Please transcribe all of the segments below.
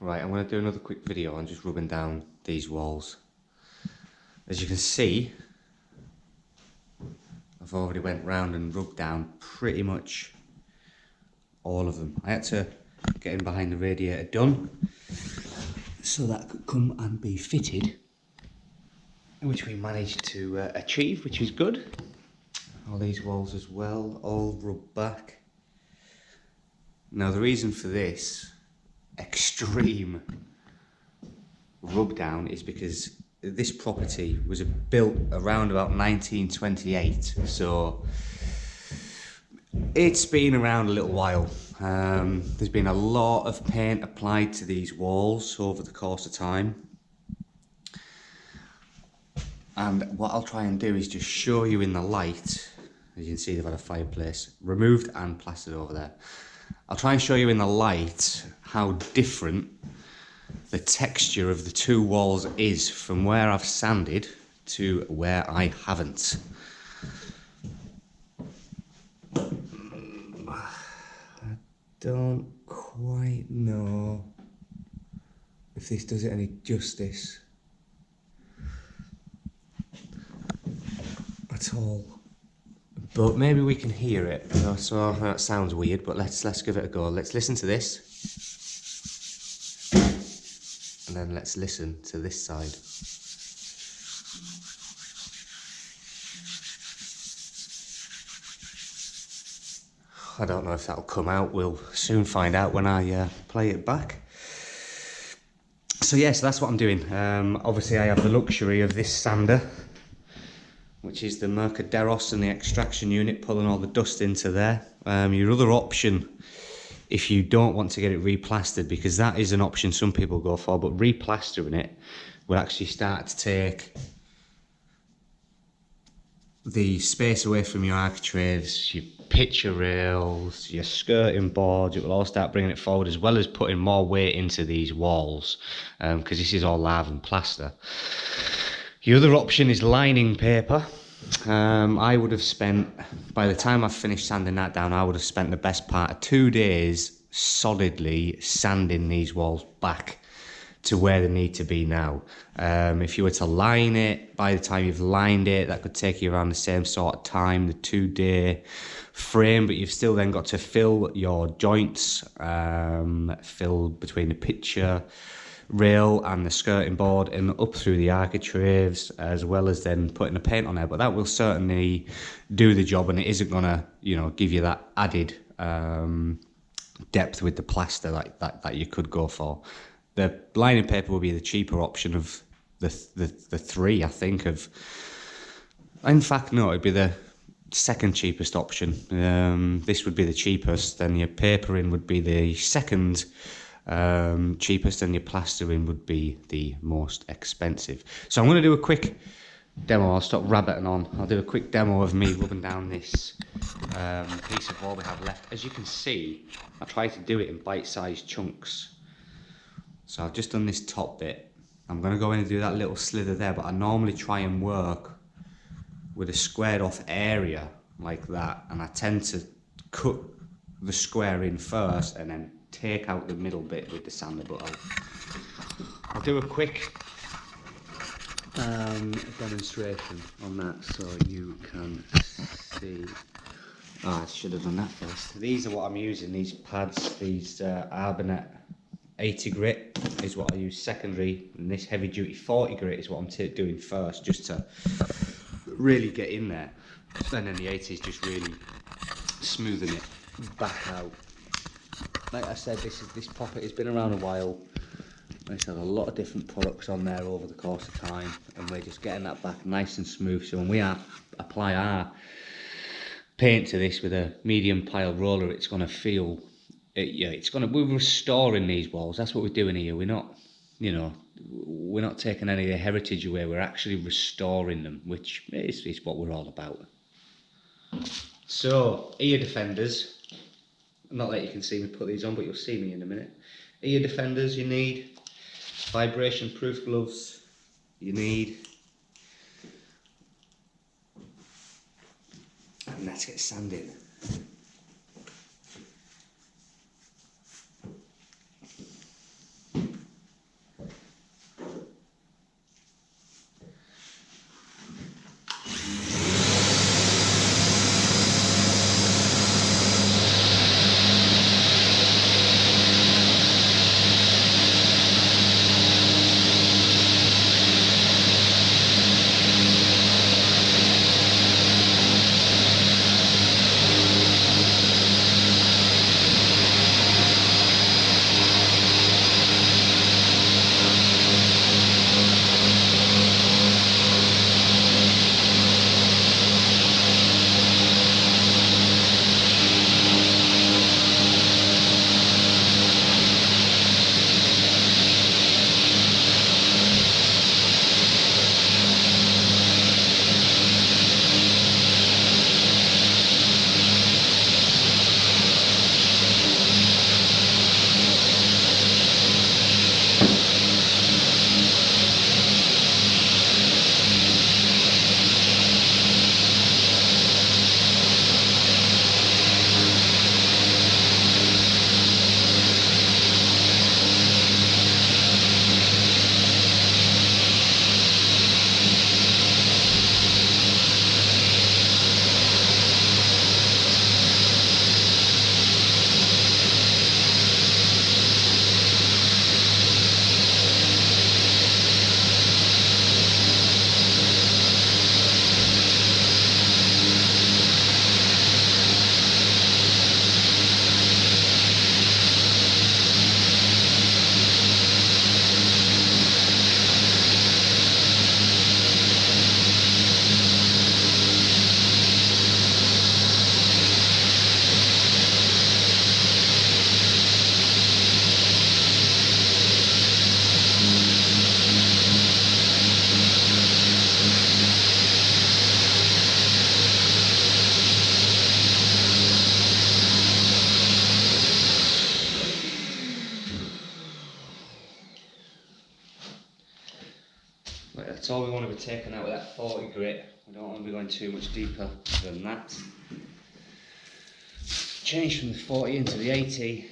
Right, I'm going to do another quick video on just rubbing down these walls. As you can see, I've already went round and rubbed down pretty much all of them. I had to get in behind the radiator done so that could come and be fitted, which we managed to achieve, which is good. All these walls as well, all rubbed back. Now the reason for this extreme rub down is because this property was built around about 1928, so it's been around a little while. There's been a lot of paint applied to these walls over the course of time, and what I'll try and do is just show you in the light. As you can see, they've had a fireplace removed and plastered over there. I'll try and show you in the light how different the texture of the two walls is from where I've sanded to where I haven't. I don't quite know if this does it any justice at all, but maybe we can hear it. So that sounds weird, but let's give it a go. Let's listen to this. And then let's listen to this side. I don't know if that'll come out. We'll soon find out when I play it back. So yes, that's what I'm doing. Obviously I have the luxury of this sander, which is the Mirka deros and the extraction unit, pulling all the dust into there. Your other option, if you don't want to get it replastered, because that is an option some people go for, but replastering it will actually start to take the space away from your architraves, your picture rails, your skirting boards. It will all start bringing it forward, as well as putting more weight into these walls, because this is all lave and plaster. Your other option is lining paper. I would have spent, by the time I've finished sanding that down, I would have spent the best part of 2 days solidly sanding these walls back to where they need to be now. If you were to line it, by the time you've lined it, that could take you around the same sort of time, the 2-day frame, but you've still then got to fill your joints, fill between the picture rail and the skirting board and up through the architraves, as well as then putting the paint on there. But that will certainly do the job, and it isn't gonna, give you that added depth with the plaster that you could go for. The lining paper will be the cheaper option of the three, I think. In fact, no, it'd be the second cheapest option. This would be the cheapest, then your papering would be the second cheapest, and your plastering would be the most expensive. So I'm going to do a quick demo. I'll stop rabbiting on. I'll do a quick demo of me rubbing down this piece of wall we have left. As you can see, I try to do it in bite-sized chunks. So I've just done this top bit. I'm going to go in and do that little slither there, but I normally try and work with a squared off area like that, and I tend to cut the square in first and then take out the middle bit with the sander. But I'll do a quick demonstration on that so you can see. I should have done that first. These are what I'm using, these pads, these Arbanet 80 grit is what I use secondary, and this heavy duty 40 grit is what I'm doing first, just to really get in there. And then the 80 is just really smoothing it back out. Like I said, this property has been around a while. It's had a lot of different products on there over the course of time, and we're just getting that back nice and smooth. So when we apply our paint to this with a medium pile roller, it's going to feel we're restoring these walls. That's what we're doing here. We're not, we're not taking any of the heritage away. We're actually restoring them, which is what we're all about. So, ear defenders. Not that you can see me put these on, but you'll see me in a minute. Ear defenders you need. Vibration proof gloves you need. And let's get sanding. That's all we want to be taking out with that 40 grit. We don't want to be going too much deeper than that. Change from the 40 into the 80.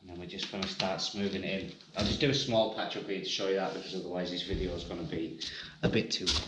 And then we're just going to start smoothing it in. I'll just do a small patch up here to show you that, because otherwise this video is going to be a bit too long.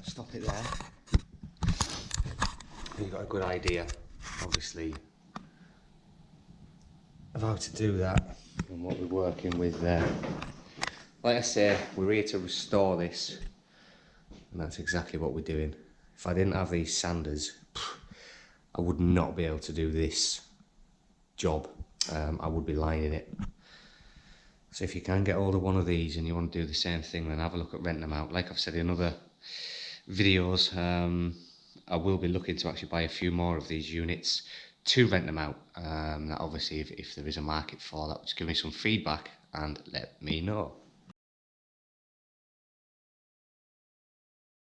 Stop it there. You've got a good idea, obviously, of how to do that and what we're working with there. Like I say, we're here to restore this, and that's exactly what we're doing. If I didn't have these sanders, I would not be able to do this job. I would be lying in it. So if you can get hold of one of these and you want to do the same thing, then have a look at renting them out. Like I've said in other videos, I will be looking to actually buy a few more of these units to rent them out. That obviously, if there is a market for that, just give me some feedback and let me know.